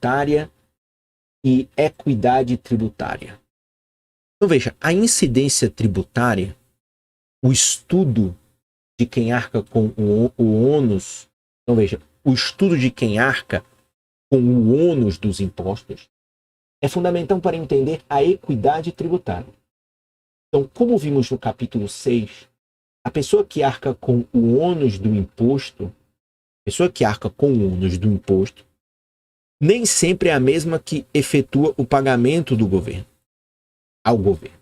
tributária e equidade tributária. Então veja, a incidência tributária, o estudo de quem arca com o ônus, então veja, o estudo de quem arca com o ônus dos impostos é fundamental para entender a equidade tributária. Então, como vimos no capítulo 6, a pessoa que arca com o ônus do imposto, nem sempre é a mesma que efetua o pagamento do governo, ao governo.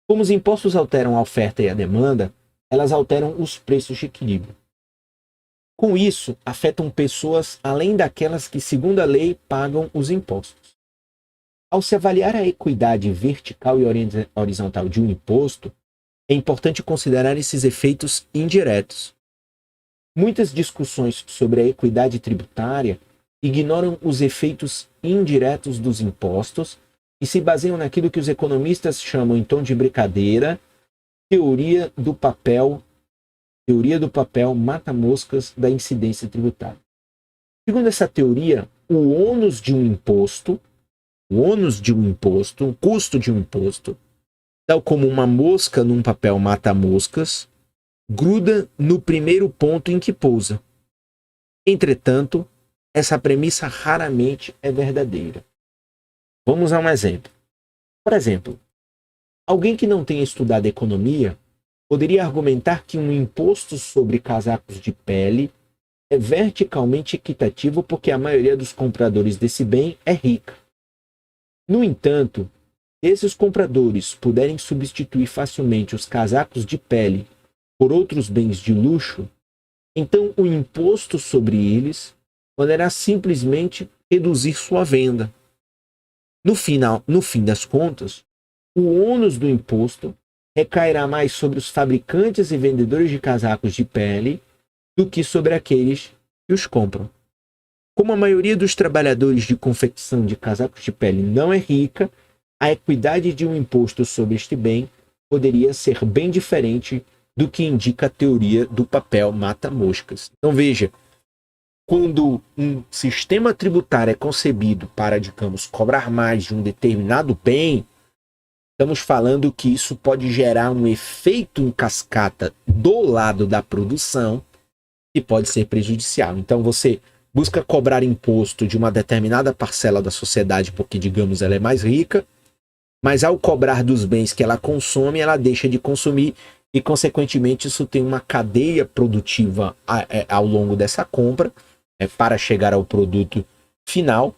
Como os impostos alteram a oferta e a demanda, elas alteram os preços de equilíbrio. Com isso, afetam pessoas além daquelas que, segundo a lei, pagam os impostos. Ao se avaliar a equidade vertical e horizontal de um imposto, é importante considerar esses efeitos indiretos. Muitas discussões sobre a equidade tributária ignoram os efeitos indiretos dos impostos e se baseiam naquilo que os economistas chamam, em tom de brincadeira, teoria do papel mata-moscas da incidência tributária. Segundo essa teoria, o ônus de um imposto, o custo de um imposto, tal como uma mosca num papel mata-moscas, gruda no primeiro ponto em que pousa. Entretanto, essa premissa raramente é verdadeira. Vamos a um exemplo. Por exemplo, alguém que não tenha estudado economia poderia argumentar que um imposto sobre casacos de pele é verticalmente equitativo porque a maioria dos compradores desse bem é rica. No entanto, se esses compradores puderem substituir facilmente os casacos de pele por outros bens de luxo, então o imposto sobre eles poderá simplesmente reduzir sua venda. No fim das contas, o ônus do imposto recairá mais sobre os fabricantes e vendedores de casacos de pele do que sobre aqueles que os compram. Como a maioria dos trabalhadores de confecção de casacos de pele não é rica, a equidade de um imposto sobre este bem poderia ser bem diferente do que indica a teoria do papel mata-moscas. Então veja, quando um sistema tributário é concebido para, digamos, cobrar mais de um determinado bem, estamos falando que isso pode gerar um efeito em cascata do lado da produção que pode ser prejudicial. Então você busca cobrar imposto de uma determinada parcela da sociedade porque, digamos, ela é mais rica, mas ao cobrar dos bens que ela consome, ela deixa de consumir e, consequentemente, isso tem uma cadeia produtiva ao longo dessa compra para chegar ao produto final,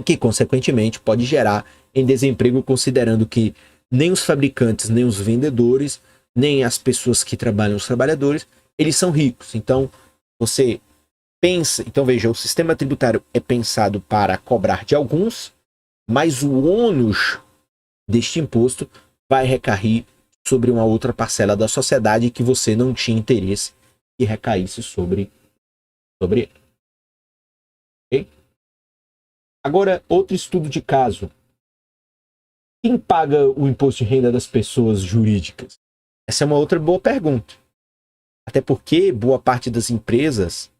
que, consequentemente, pode gerar em desemprego, considerando que nem os fabricantes, nem os vendedores, nem as pessoas que trabalham, os trabalhadores, eles são ricos. Então, você pensa... Então, veja, o sistema tributário é pensado para cobrar de alguns, mas o ônus deste imposto vai recair sobre uma outra parcela da sociedade que você não tinha interesse que recaísse sobre ele. Okay? Agora, outro estudo de caso. Quem paga o imposto de renda das pessoas jurídicas? Essa é uma outra boa pergunta. Até porque boa parte das empresas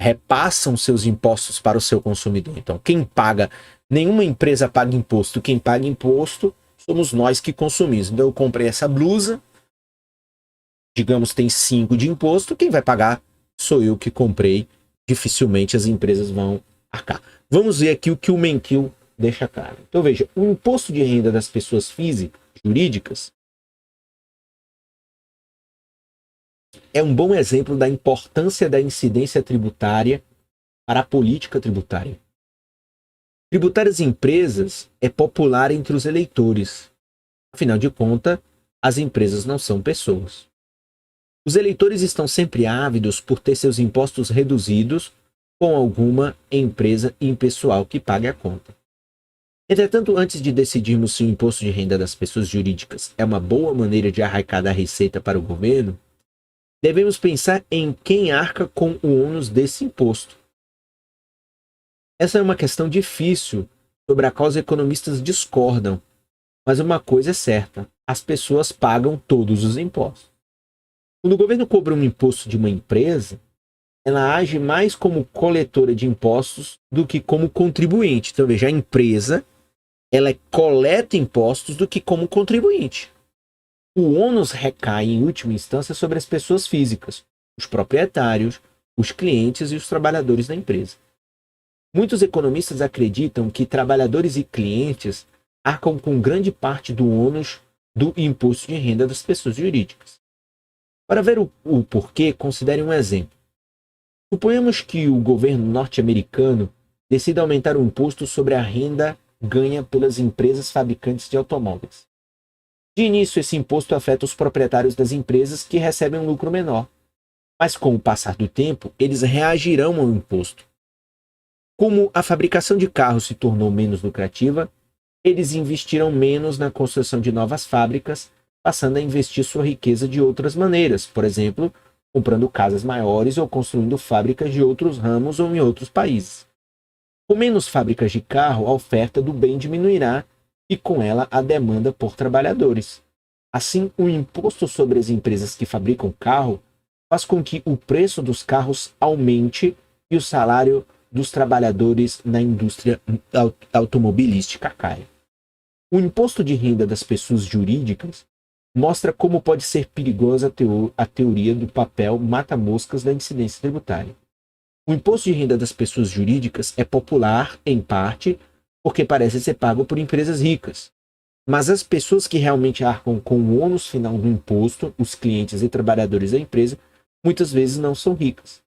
repassam seus impostos para o seu consumidor. Então, quem paga... Nenhuma empresa paga imposto. Quem paga imposto somos nós que consumimos. Então, eu comprei essa blusa, digamos, tem 5 de imposto. Quem vai pagar sou eu que comprei. Dificilmente as empresas vão arcar. Vamos ver aqui o que o Menkil deixa claro. Então, veja, o imposto de renda das pessoas físicas, jurídicas, é um bom exemplo da importância da incidência tributária para a política tributária. Tributar as empresas é popular entre os eleitores. Afinal de contas, as empresas não são pessoas. Os eleitores estão sempre ávidos por ter seus impostos reduzidos com alguma empresa impessoal que pague a conta. Entretanto, antes de decidirmos se o imposto de renda das pessoas jurídicas é uma boa maneira de arrecadar receita para o governo, devemos pensar em quem arca com o ônus desse imposto. Essa é uma questão difícil, sobre a qual os economistas discordam, mas uma coisa é certa: as pessoas pagam todos os impostos. Quando o governo cobra um imposto de uma empresa, ela age mais como coletora de impostos do que como contribuinte. Então, veja, a empresa, ela coleta impostos do que como contribuinte. O ônus recai, em última instância, sobre as pessoas físicas, os proprietários, os clientes e os trabalhadores da empresa. Muitos economistas acreditam que trabalhadores e clientes arcam com grande parte do ônus do imposto de renda das pessoas jurídicas. Para ver o porquê, considere um exemplo. Suponhamos que o governo norte-americano decida aumentar o imposto sobre a renda ganha pelas empresas fabricantes de automóveis. De início, esse imposto afeta os proprietários das empresas que recebem um lucro menor. Mas com o passar do tempo, eles reagirão ao imposto. Como a fabricação de carros se tornou menos lucrativa, eles investirão menos na construção de novas fábricas, passando a investir sua riqueza de outras maneiras, por exemplo, comprando casas maiores ou construindo fábricas de outros ramos ou em outros países. Com menos fábricas de carro, a oferta do bem diminuirá e com ela a demanda por trabalhadores. Assim, o imposto sobre as empresas que fabricam carro faz com que o preço dos carros aumente e o salário dos trabalhadores na indústria automobilística caia. O imposto de renda das pessoas jurídicas mostra como pode ser perigosa a teoria do papel mata-moscas da incidência tributária. O imposto de renda das pessoas jurídicas é popular, em parte, porque parece ser pago por empresas ricas. Mas as pessoas que realmente arcam com o ônus final do imposto, os clientes e trabalhadores da empresa, muitas vezes não são ricas.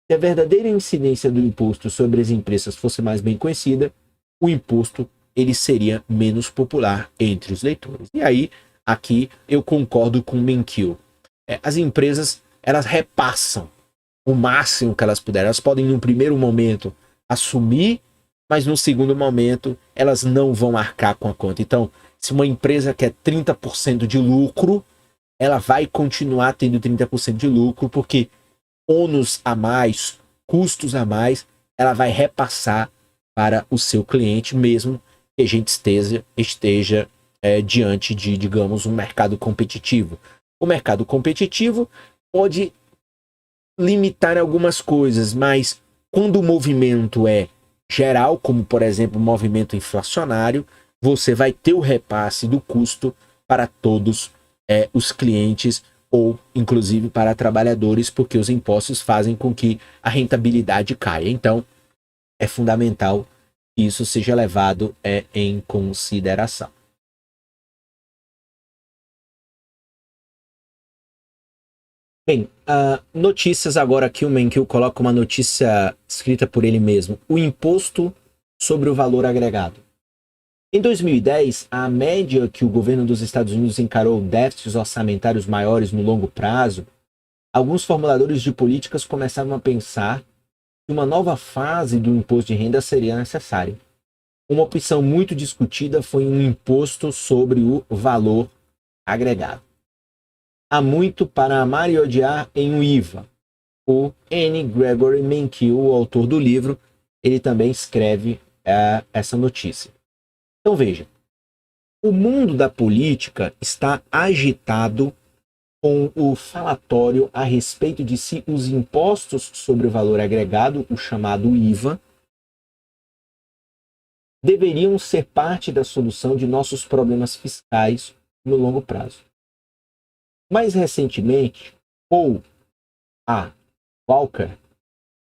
Se a verdadeira incidência do imposto sobre as empresas fosse mais bem conhecida, o imposto ele seria menos popular entre os leitores. E aí, aqui eu concordo com Menkil. As empresas, elas repassam o máximo que elas puderem. Elas podem, num primeiro momento, assumir, mas no segundo momento, elas não vão arcar com a conta. Então, se uma empresa quer 30% de lucro, ela vai continuar tendo 30% de lucro, porque ônus a mais, custos a mais, ela vai repassar para o seu cliente, mesmo que a gente esteja diante de, digamos, um mercado competitivo. O mercado competitivo pode limitar algumas coisas, mas quando o movimento é geral, como por exemplo o movimento inflacionário, você vai ter o repasse do custo para todos os clientes ou inclusive para trabalhadores, porque os impostos fazem com que a rentabilidade caia. Então, é fundamental que isso seja levado em consideração. Bem, notícias agora aqui, o Menkil coloca uma notícia escrita por ele mesmo. O imposto sobre o valor agregado. Em 2010, a média que o governo dos Estados Unidos encarou déficits orçamentários maiores no longo prazo, alguns formuladores de políticas começaram a pensar que uma nova fase do imposto de renda seria necessária. Uma opção muito discutida foi um imposto sobre o valor agregado. Há muito para amar e odiar em um IVA. O N. Gregory Menkil, o autor do livro, ele também escreve essa notícia. Então veja, o mundo da política está agitado com o falatório a respeito de se os impostos sobre o valor agregado, o chamado IVA, deveriam ser parte da solução de nossos problemas fiscais no longo prazo. Mais recentemente, Paul A. Volcker,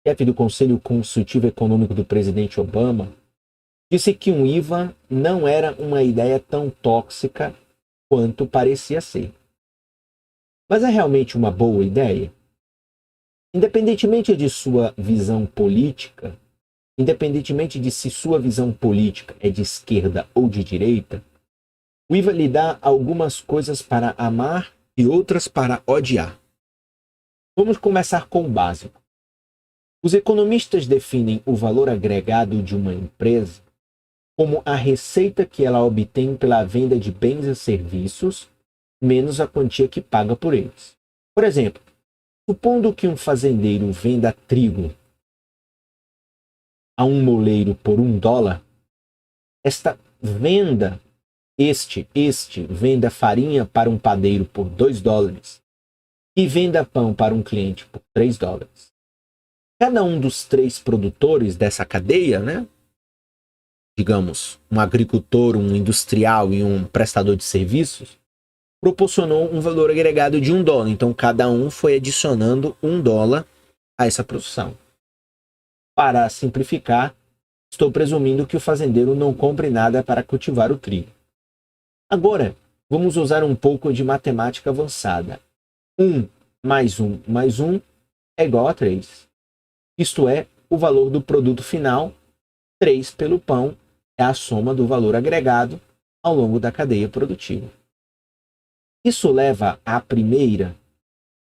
chefe do Conselho Consultivo Econômico do presidente Obama, disse que um IVA não era uma ideia tão tóxica quanto parecia ser. Mas é realmente uma boa ideia? Independentemente de sua visão política, independentemente de se sua visão política é de esquerda ou de direita, o IVA lhe dá algumas coisas para amar e outras para odiar. Vamos começar com o básico. Os economistas definem o valor agregado de uma empresa como a receita que ela obtém pela venda de bens e serviços, menos a quantia que paga por eles. Por exemplo, supondo que um fazendeiro venda trigo a um moleiro por $1, esta venda, venda farinha para um padeiro por $2 e venda pão para um cliente por $3. Cada um dos 3 produtores dessa cadeia, né? Digamos, um agricultor, um industrial e um prestador de serviços, proporcionou um valor agregado de $1. Então, cada um foi adicionando $1 a essa produção. Para simplificar, estou presumindo que o fazendeiro não compre nada para cultivar o trigo. Agora, vamos usar um pouco de matemática avançada. 1 mais 1 mais 1 é igual a 3. Isto é, o valor do produto final, 3 pelo pão, é a soma do valor agregado ao longo da cadeia produtiva. Isso leva à primeira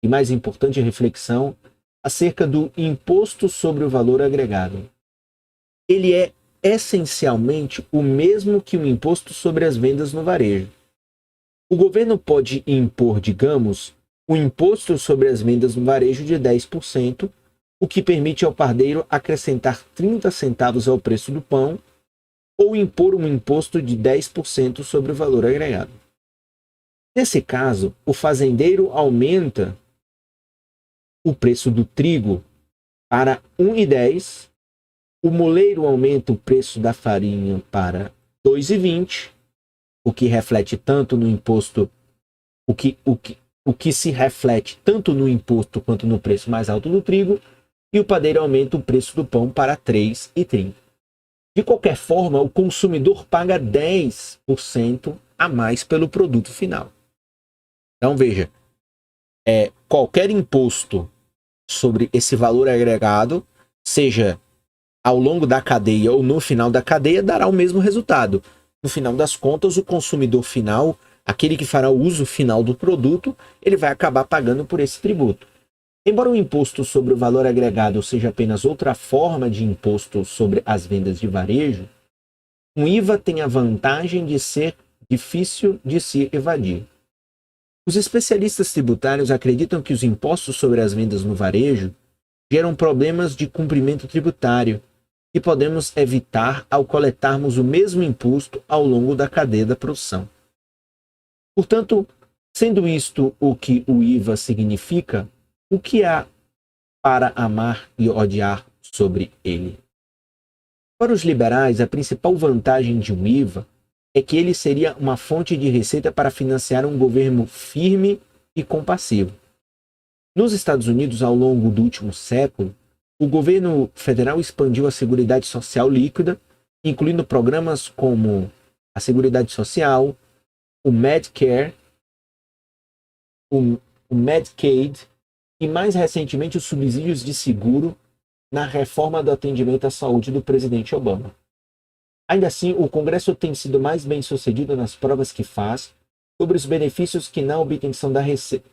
e mais importante reflexão acerca do imposto sobre o valor agregado. Ele é essencialmente o mesmo que o imposto sobre as vendas no varejo. O governo pode impor, digamos, o imposto sobre as vendas no varejo de 10%, o que permite ao padeiro acrescentar 30 centavos ao preço do pão, ou impor um imposto de 10% sobre o valor agregado. Nesse caso, o fazendeiro aumenta o preço do trigo para 1,10, o moleiro aumenta o preço da farinha para 2,20, o que reflete tanto no imposto, o que se reflete tanto no imposto quanto no preço mais alto do trigo, e o padeiro aumenta o preço do pão para 3,30. De qualquer forma, o consumidor paga 10% a mais pelo produto final. Então, veja, qualquer imposto sobre esse valor agregado, seja ao longo da cadeia ou no final da cadeia, dará o mesmo resultado. No final das contas, o consumidor final, aquele que fará o uso final do produto, ele vai acabar pagando por esse tributo. Embora o imposto sobre o valor agregado seja apenas outra forma de imposto sobre as vendas de varejo, o IVA tem a vantagem de ser difícil de se evadir. Os especialistas tributários acreditam que os impostos sobre as vendas no varejo geram problemas de cumprimento tributário que podemos evitar ao coletarmos o mesmo imposto ao longo da cadeia da produção. Portanto, sendo isto o que o IVA significa, o que há para amar e odiar sobre ele? Para os liberais, a principal vantagem de um IVA é que ele seria uma fonte de receita para financiar um governo firme e compassivo. Nos Estados Unidos, ao longo do último século, o governo federal expandiu a Seguridade Social líquida, incluindo programas como a Seguridade Social, o Medicare, o Medicaid e, mais recentemente, os subsídios de seguro na reforma do atendimento à saúde do presidente Obama. Ainda assim, o Congresso tem sido mais bem-sucedido nas provas que faz sobre os benefícios que na obtenção da receita.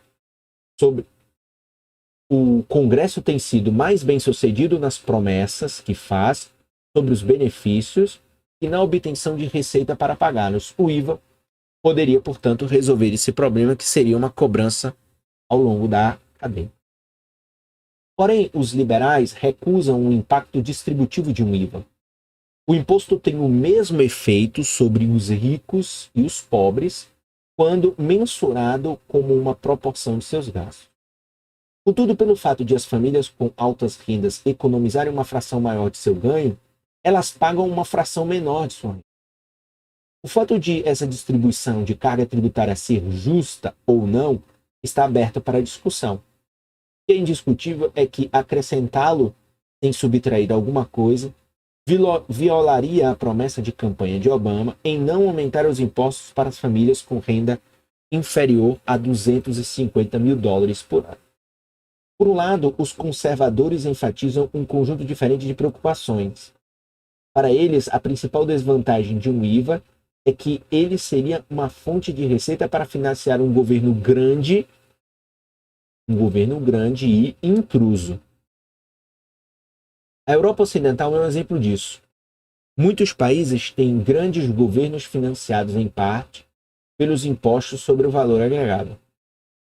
O Congresso tem sido mais bem-sucedido nas promessas que faz sobre os benefícios e na obtenção de receita para pagá-los. O IVA poderia, portanto, resolver esse problema, que seria uma cobrança ao longo da cadeia. Porém, os liberais recusam o impacto distributivo de um IVA. O imposto tem o mesmo efeito sobre os ricos e os pobres quando mensurado como uma proporção de seus gastos. Contudo, pelo fato de as famílias com altas rendas economizarem uma fração maior de seu ganho, elas pagam uma fração menor de sua renda. O fato de essa distribuição de carga tributária ser justa ou não está aberto para discussão. O que é indiscutível é que acrescentá-lo sem subtrair alguma coisa violaria a promessa de campanha de Obama em não aumentar os impostos para as famílias com renda inferior a $250 mil por ano. Por um lado, os conservadores enfatizam um conjunto diferente de preocupações. Para eles, a principal desvantagem de um IVA é que ele seria uma fonte de receita para financiar um governo grande e intruso. A Europa Ocidental é um exemplo disso. Muitos países têm grandes governos financiados em parte pelos impostos sobre o valor agregado.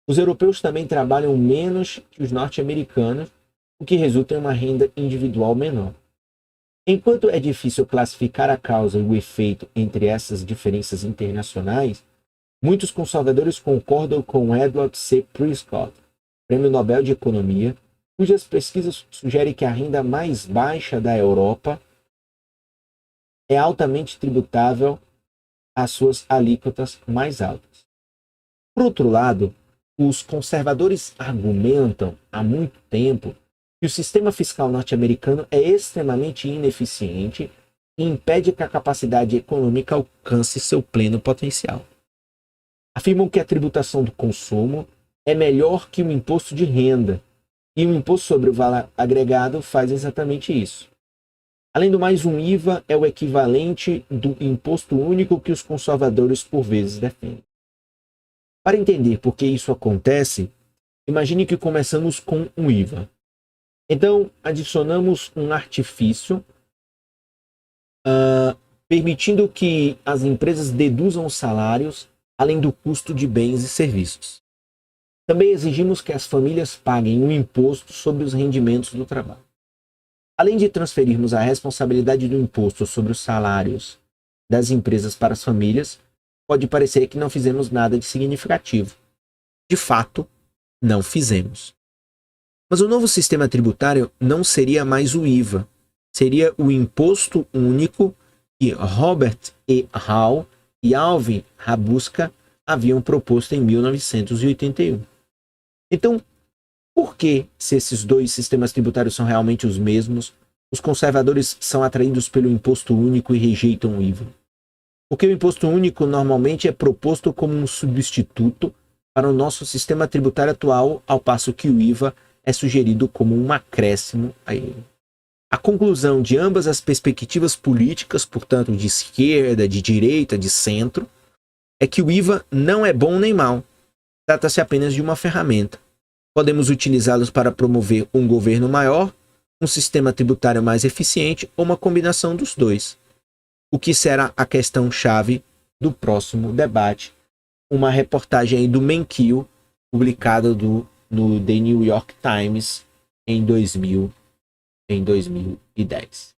Os europeus também trabalham menos que os norte-americanos, o que resulta em uma renda individual menor. Enquanto é difícil classificar a causa e o efeito entre essas diferenças internacionais, muitos conservadores concordam com Edward C. Prescott, Prêmio Nobel de Economia, cujas pesquisas sugerem que a renda mais baixa da Europa é altamente tributável às suas alíquotas mais altas. Por outro lado, os conservadores argumentam há muito tempo que o sistema fiscal norte-americano é extremamente ineficiente e impede que a capacidade econômica alcance seu pleno potencial. Afirmam que a tributação do consumo é melhor que o imposto de renda, e o imposto sobre o valor agregado faz exatamente isso. Além do mais, um IVA é o equivalente do imposto único que os conservadores por vezes defendem. Para entender por que isso acontece, imagine que começamos com um IVA. Então, adicionamos um artifício permitindo que as empresas deduzam os salários além do custo de bens e serviços. Também exigimos que as famílias paguem um imposto sobre os rendimentos do trabalho. Além de transferirmos a responsabilidade do imposto sobre os salários das empresas para as famílias, pode parecer que não fizemos nada de significativo. De fato, não fizemos. Mas o novo sistema tributário não seria mais o IVA, seria o Imposto Único que Robert E. Hall e Alvin Rabuska haviam proposto em 1981. Então, por que, se esses dois sistemas tributários são realmente os mesmos, os conservadores são atraídos pelo Imposto Único e rejeitam o IVA? Porque o Imposto Único normalmente é proposto como um substituto para o nosso sistema tributário atual, ao passo que o IVA é sugerido como um acréscimo a ele. A conclusão de ambas as perspectivas políticas, portanto de esquerda, de direita, de centro, é que o IVA não é bom nem mal. Trata-se apenas de uma ferramenta. Podemos utilizá-los para promover um governo maior, um sistema tributário mais eficiente ou uma combinação dos dois. O que será a questão-chave do próximo debate. Uma reportagem aí do Menkil, publicada no The New York Times em 2010.